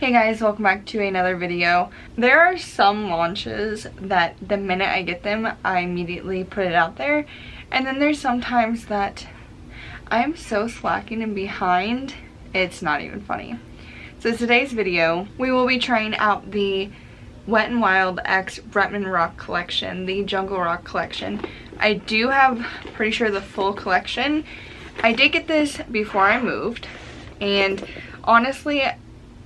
Hey guys, welcome back to another video. There are some launches that the minute I get them, I immediately put it out there. And then there's sometimes that I'm so slacking and behind, it's not even funny. So today's video, we will be trying out the Wet n Wild X Bretman Rock collection, the Jungle Rock collection. I do have, pretty sure, the full collection. I did get this before I moved, and honestly,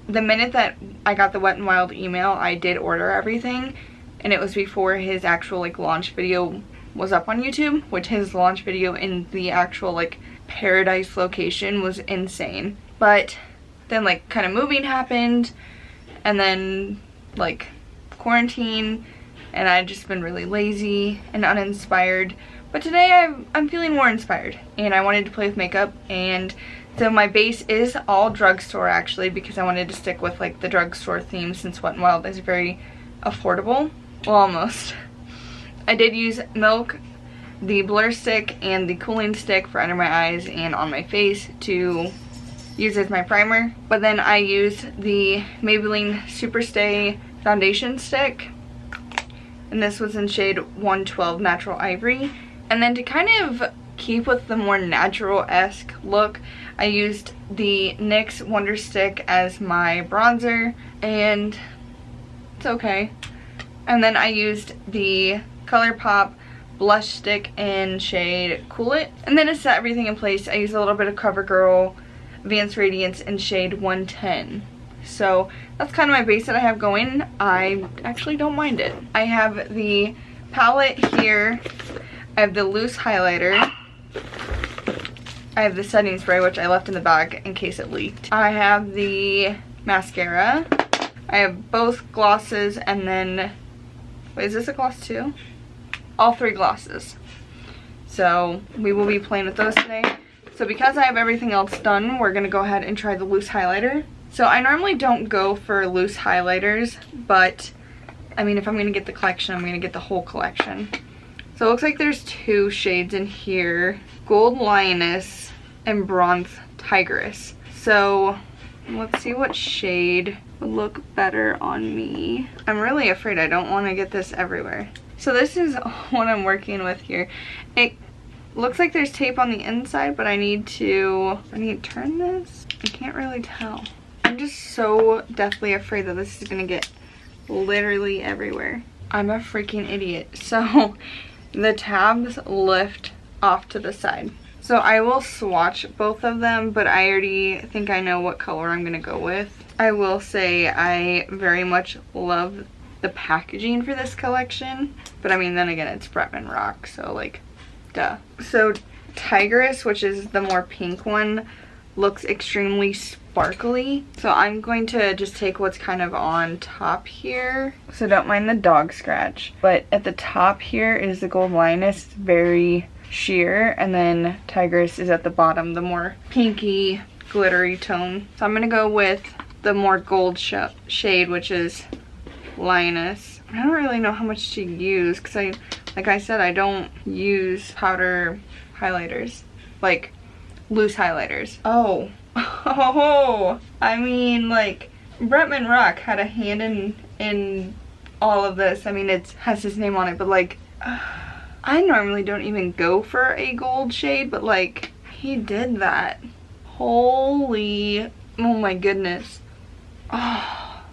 the minute that I got the Wet n Wild email, I did order everything, and it was before his actual like launch video was up on YouTube, which his launch video in the actual like paradise location was insane. But then like kind of moving happened, and then like quarantine, and I've just been really lazy and uninspired. But today I'm feeling more inspired, and I wanted to play with makeup. And so my base is all drugstore actually, because I wanted to stick with like the drugstore theme since Wet n Wild is very affordable. Well, almost. I did use Milk, the blur stick, and the cooling stick for under my eyes and on my face to use as my primer. But then I used the Maybelline Superstay foundation stick, and this was in shade 112 Natural Ivory. And then to kind of keep with the more natural-esque look, I used the NYX Wonder Stick as my bronzer, and it's okay. And then I used the ColourPop blush stick in shade Cool It. And then to set everything in place, I used a little bit of CoverGirl Advanced Radiance in shade 110. So that's kind of my base that I have going. I actually don't mind it. I have the palette here. I have the loose highlighter. I have the setting spray, which I left in the bag in case it leaked. I have the mascara. I have both glosses, and then, wait, is this a gloss too? All three glosses. So we will be playing with those today. So because I have everything else done, we're gonna go ahead and try the loose highlighter. So I normally don't go for loose highlighters, but I mean, if I'm gonna get the collection, I'm gonna get the whole collection. So it looks like there's two shades in here, Gold Lioness and Bronze Tigress. So let's see what shade would look better on me. I'm really afraid I don't want to get this everywhere. So this is what I'm working with here. It looks like there's tape on the inside, but I need to turn this? I can't really tell. I'm just so deathly afraid that this is gonna get literally everywhere. I'm a freaking idiot. So the tabs lift off to the side. So I will swatch both of them, but I already think I know what color I'm gonna go with. I will say I very much love the packaging for this collection, but I mean, then again, it's Bretman Rock, so like, duh. So Tigress, which is the more pink one, looks extremely sparkly. So I'm going to just take what's kind of on top here. So don't mind the dog scratch. But at the top here is the Gold Lioness, very sheer, and then Tigress is at the bottom, the more pinky, glittery tone. So I'm gonna go with the more gold shade, which is Lioness. I don't really know how much to use, because like I said, I don't use powder highlighters, like loose highlighters. Oh, I mean, like, Bretman Rock had a hand in all of this. I mean, it has his name on it, but like, I normally don't even go for a gold shade, but like, he did that. Holy, oh my goodness. Oh,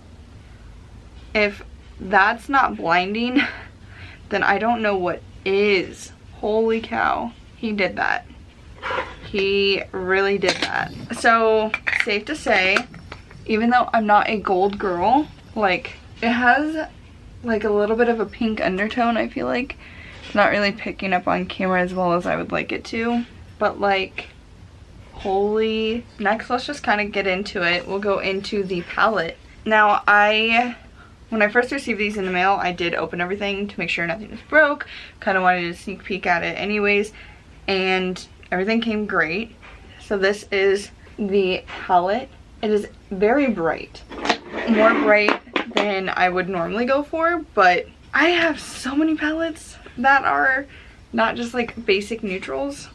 if that's not blinding, then I don't know what is. Holy cow, he did that. He really did that. So, safe to say, even though I'm not a gold girl, like, it has like a little bit of a pink undertone, I feel like. It's not really picking up on camera as well as I would like it to. But like, holy. Next, let's just kind of get into it. We'll go into the palette. Now, when I first received these in the mail, I did open everything to make sure nothing was broke. Kind of wanted to sneak peek at it anyways. And everything came great. So this is the palette. It is very bright. More bright than I would normally go for, but I have so many palettes that are not just like basic neutrals.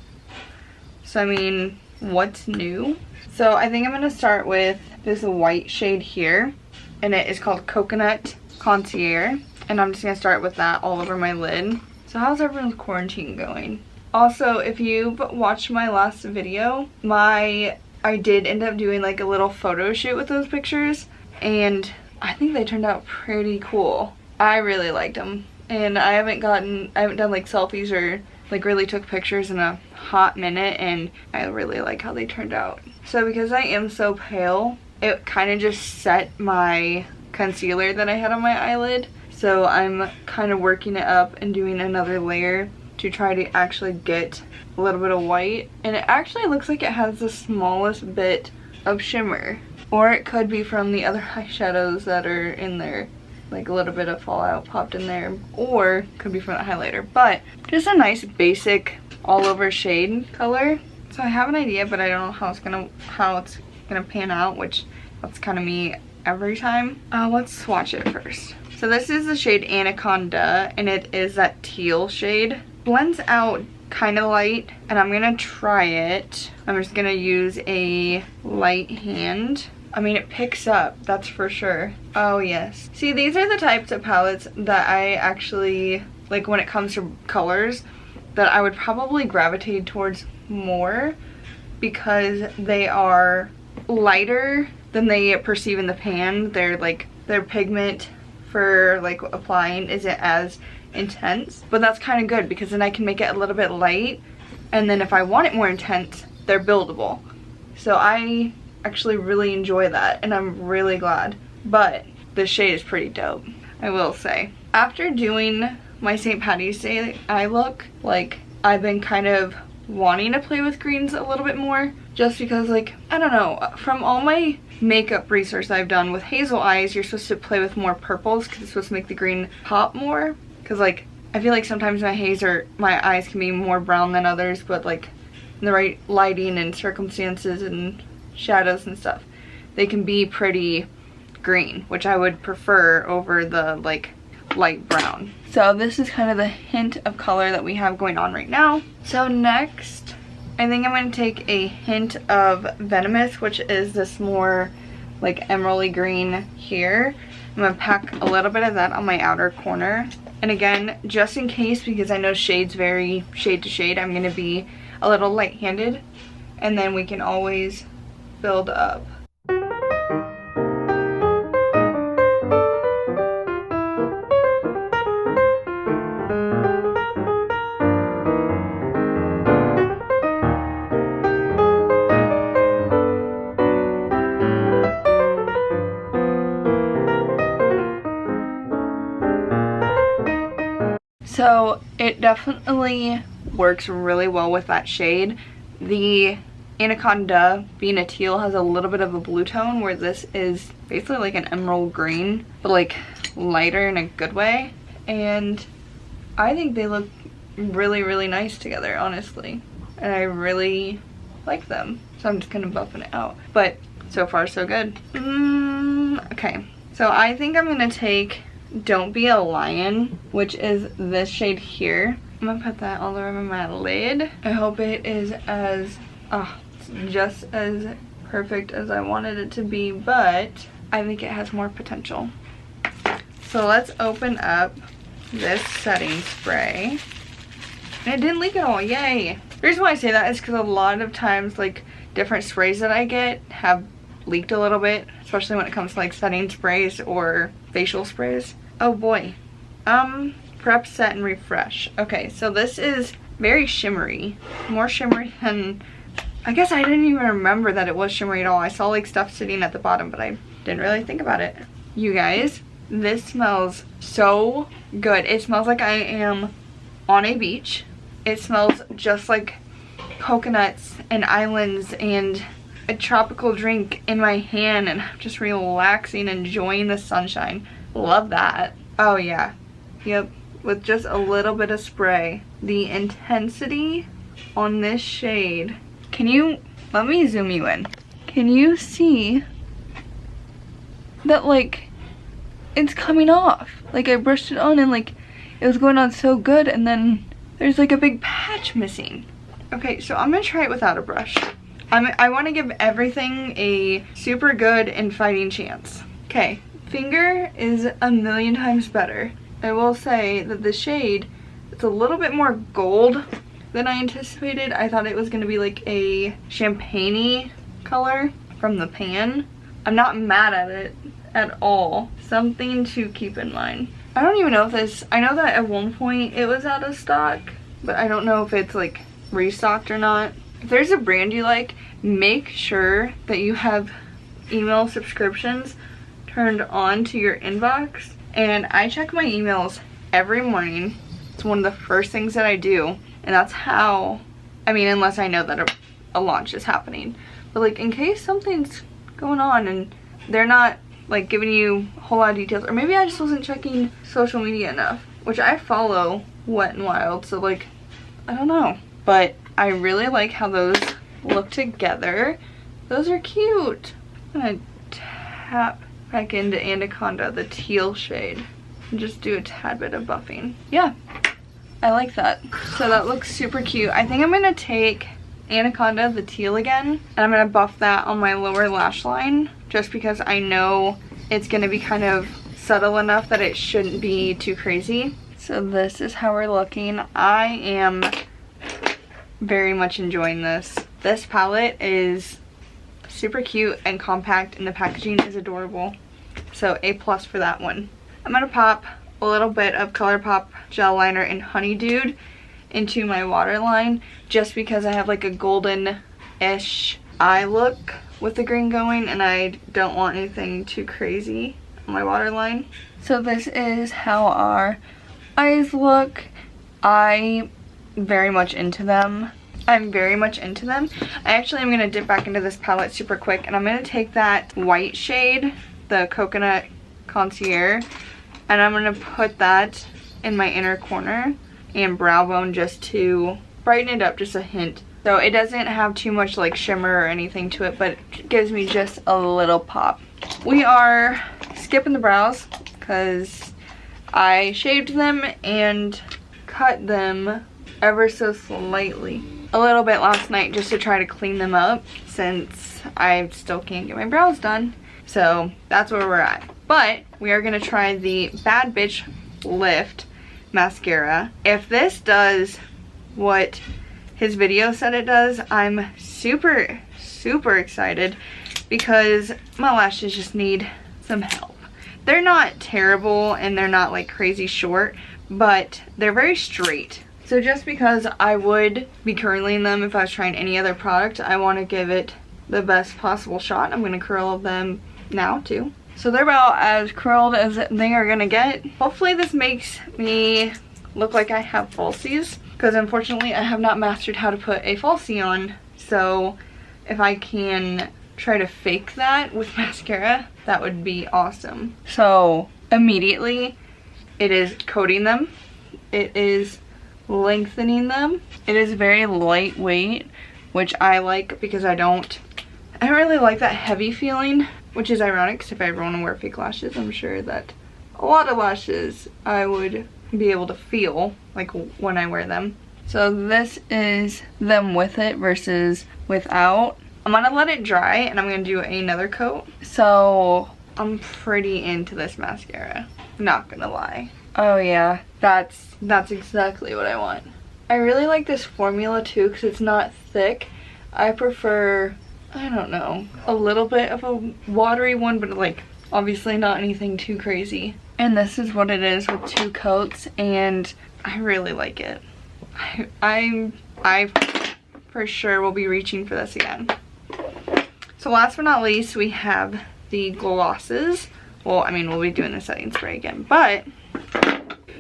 So I mean, what's new? So I think I'm gonna start with this white shade here, and it is called Coconut Concierge, and I'm just gonna start with that all over my lid. So how's everyone's quarantine going? Also, if you've watched my last video, I did end up doing like a little photo shoot with those pictures, and I think they turned out pretty cool. I really liked them, and I haven't done like selfies or like really took pictures in a hot minute, and I really like how they turned out. So because I am so pale, it kind of just set my concealer that I had on my eyelid. So I'm kind of working it up and doing another layer to try to actually get a little bit of white. And it actually looks like it has the smallest bit of shimmer. Or it could be from the other eyeshadows that are in there. Like a little bit of fallout popped in there. Or it could be from the highlighter. But just a nice basic all over shade color. So I have an idea, but I don't know how it's gonna pan out, which that's kind of me every time. Let's swatch it first. So this is the shade Anaconda, and it is that teal shade. Blends out kind of light, and I'm gonna try it. I'm just gonna use a light hand. I mean, it picks up, that's for sure. Oh yes. See, these are the types of palettes that I actually, like when it comes to colors, that I would probably gravitate towards more, because they are lighter than they perceive in the pan. They're like, their pigment for like applying isn't as intense, but that's kind of good because then I can make it a little bit light, and then if I want it more intense, they're buildable. So I actually really enjoy that, and I'm really glad. But this shade is pretty dope, I will say. After doing my St. Patty's Day eye look, like I've been kind of wanting to play with greens a little bit more, just because, like, I don't know, from all my makeup research that I've done, with hazel eyes you're supposed to play with more purples because it's supposed to make the green pop more. Because like I feel like sometimes my eyes can be more brown than others, but like in the right lighting and circumstances and shadows and stuff, they can be pretty green, which I would prefer over the like light brown. So this is kind of the hint of color that we have going on right now. So next, I think I'm going to take a hint of Venomous, which is this more like emeraldy green here. I'm going to pack a little bit of that on my outer corner. And again, just in case, because I know shades vary shade to shade, I'm going to be a little light-handed, and then we can always build up. So it definitely works really well with that shade. The Anaconda, being a teal, has a little bit of a blue tone, where this is basically like an emerald green, but like lighter in a good way. And I think they look really, really nice together, honestly. And I really like them. So I'm just kind of buffing it out. But so far, so good. Okay, so I think I'm gonna take Don't Be a Lion, which is this shade here. I'm gonna put that all over my lid. I hope it is just as perfect as I wanted it to be, but I think it has more potential. So let's open up this setting spray. And it didn't leak at all, yay! The reason why I say that is because a lot of times, like, different sprays that I get have leaked a little bit, especially when it comes to like setting sprays or facial sprays. Oh boy. Prep, Set, and Refresh. Okay, so this is very shimmery. More shimmery than, I guess I didn't even remember that it was shimmery at all. I saw like stuff sitting at the bottom, but I didn't really think about it. You guys, this smells so good. It smells like I am on a beach. It smells just like coconuts and islands and a tropical drink in my hand, and I'm just relaxing, enjoying the sunshine. Love that. Oh yeah, yep, with just a little bit of spray. The intensity on this shade, let me zoom you in. Can you see that, like, it's coming off? Like, I brushed it on and like it was going on so good, and then there's like a big patch missing. Okay, so I'm gonna try it without a brush. I want to give everything a super good and fighting chance. Okay, finger is a million times better. I will say that the shade, it's a little bit more gold than I anticipated. I thought it was going to be like a champagne-y color from the pan. I'm not mad at it at all. Something to keep in mind. I don't even know if this, I know that at one point it was out of stock, but I don't know if it's like restocked or not. If there's a brand you like, make sure that you have email subscriptions turned on to your inbox. And I check my emails every morning. It's one of the first things that I do. And that's how, I mean, unless I know that a launch is happening. But like in case something's going on and they're not like giving you a whole lot of details, or maybe I just wasn't checking social media enough, which I follow Wet n Wild, so like, I don't know. But I really like how those look together. Those are cute. I'm gonna tap back into Anaconda, the teal shade, and just do a tad bit of buffing. Yeah, I like that. So that looks super cute. I think I'm gonna take Anaconda, the teal again, and I'm gonna buff that on my lower lash line, just because I know it's gonna be kind of subtle enough that it shouldn't be too crazy. So this is how we're looking. I am very much enjoying this. This palette is super cute and compact, and the packaging is adorable. So A+ for that one. I'm gonna pop a little bit of ColourPop gel liner in Honeydew into my waterline, just because I have like a golden-ish eye look with the green going, and I don't want anything too crazy on my waterline. So this is how our eyes look. I'm very much into them. I'm very much into them. I actually am going to dip back into this palette super quick, and I'm going to take that white shade, the Coconut Concierge, and I'm going to put that in my inner corner and brow bone just to brighten it up just a hint. So it doesn't have too much like shimmer or anything to it, but it gives me just a little pop. We are skipping the brows because I shaved them and cut them ever so slightly a little bit last night just to try to clean them up, since I still can't get my brows done. So that's where we're at. But we are going to try the Bad Bitch Lift mascara. If this does what his video said it does, I'm super excited, because my lashes just need some help. They're not terrible and they're not like crazy short, but they're very straight. So just because I would be curling them if I was trying any other product, I want to give it the best possible shot. I'm going to curl them now too. So they're about as curled as they are going to get. Hopefully this makes me look like I have falsies, because unfortunately I have not mastered how to put a falsie on. So if I can try to fake that with mascara, that would be awesome. So immediately it is coating them. It is lengthening them. It is very lightweight, which I like, because I don't really like that heavy feeling, which is ironic because if I ever want to wear fake lashes, I'm sure that a lot of lashes I would be able to feel like when I wear them. So this is them with it versus without. I'm gonna let it dry and I'm gonna do another coat. So I'm pretty into this mascara, not gonna lie. Oh yeah, that's exactly what I want. I really like this formula too, because it's not thick. I prefer, I don't know, a little bit of a watery one, but like obviously not anything too crazy. And this is what it is with 2 coats, and I really like it. I for sure will be reaching for this again. So last but not least, we have the glosses. Well, I mean, we'll be doing the setting spray again, but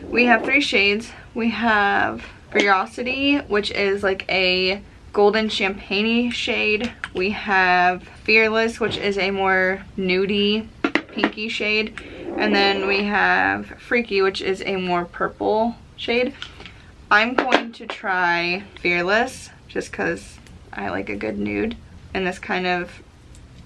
we have 3 shades. We have Curiosity, which is like a golden champagne shade. We have Fearless, which is a more nudie pinky shade. And then we have Freaky, which is a more purple shade. I'm going to try Fearless just because I like a good nude, and this kind of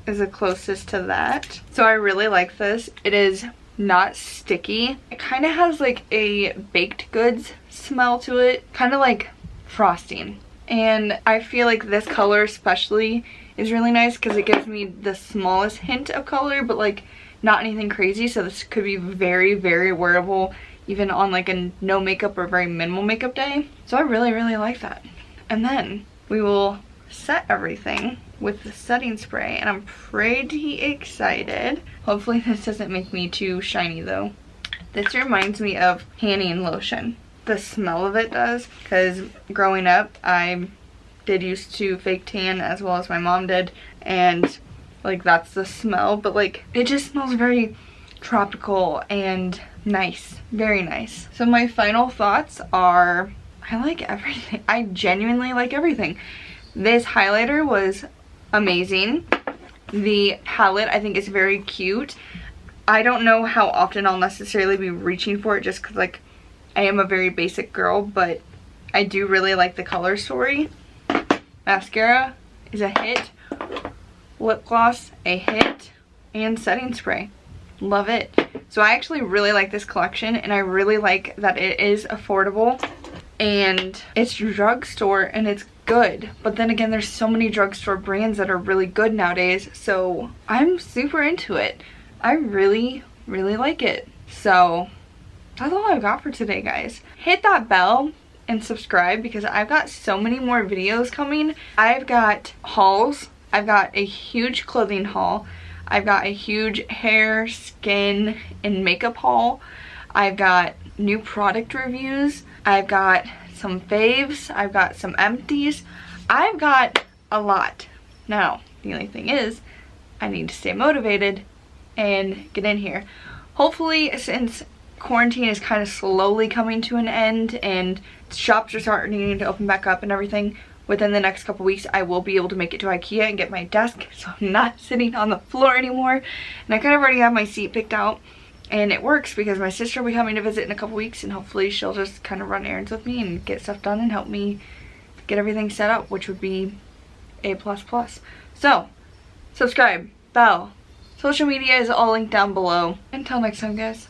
is the closest to that. So I really like this. It is not sticky. It kind of has like a baked goods smell to it, kind of like frosting. And I feel like this color especially is really nice because it gives me the smallest hint of color, but like not anything crazy. So this could be very, very wearable even on like a no makeup or very minimal makeup day. So I really, really like that. And then we will set everything with the setting spray, and I'm pretty excited. Hopefully this doesn't make me too shiny though. This reminds me of tanning lotion. The smell of it does, because growing up I did used to fake tan as well as my mom did, and like that's the smell, but like it just smells very tropical and nice, very nice. So my final thoughts are, I like everything. I genuinely like everything. This highlighter was amazing. The palette I think is very cute. I don't know how often I'll necessarily be reaching for it just because like I am a very basic girl, but I do really like the color story. Mascara is a hit. Lip gloss, a hit. And setting spray. Love it. So I actually really like this collection, and I really like that it is affordable and it's drugstore and it's good. But then again, there's so many drugstore brands that are really good nowadays, so I'm super into it. I really, really like it. So that's all I've got for today, guys. Hit that bell and subscribe because I've got so many more videos coming. I've got hauls. I've got a huge clothing haul. I've got a huge hair, skin, and makeup haul. I've got new product reviews. I've got some faves. I've got some empties. I've got a lot. Now, the only thing is, I need to stay motivated and get in here. Hopefully, since quarantine is kind of slowly coming to an end and shops are starting to open back up and everything, within the next couple weeks I will be able to make it to IKEA and get my desk so I'm not sitting on the floor anymore. And I kind of already have my seat picked out, and it works because my sister will be coming to visit in a couple weeks, and hopefully she'll just kind of run errands with me and get stuff done and help me get everything set up, which would be A++. So subscribe, bell, social media is all linked down below. Until next time, guys.